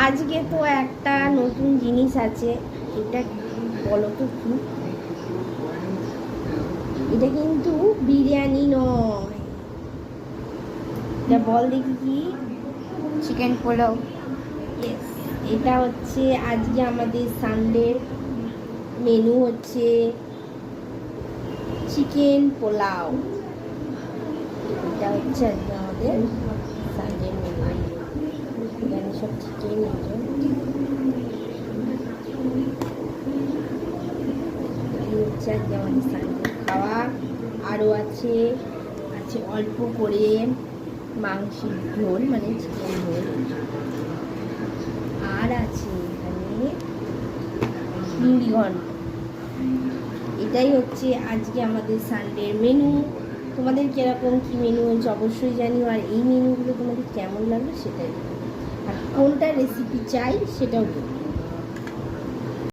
আজকে তো একটা নতুন জিনিস আছে। এটা বলো তো কি? এটা কিন্তু বিরিয়ানি নয়। এটা বল দেখি কি? চিকেন পোলাও। ইয়েস, এটা হচ্ছে আজকে আমাদের সানডের মেনু হচ্ছে চিকেন পোলাও। এটা হচ্ছে আজকে আমাদের সানডের মেনু। এখানে সব চিকেন হচ্ছে আজকে আমাদের সানডে খাওয়া। আরও আছে আছে অল্প করে মাংসের ঝোল, মানে চিকেন ঝোল। আর আছে এখানে চিংড়ি ঘন্ট। এটাই হচ্ছে আজকে আমাদের সানডের মেনু। তোমাদের কিরকম কী মেনু হয়েছে অবশ্যই জানিও, আর এই মেনুগুলো তোমাদের কেমন লাগবে সেটাই, আর কোনটা রেসিপি চাই সেটাও বলো।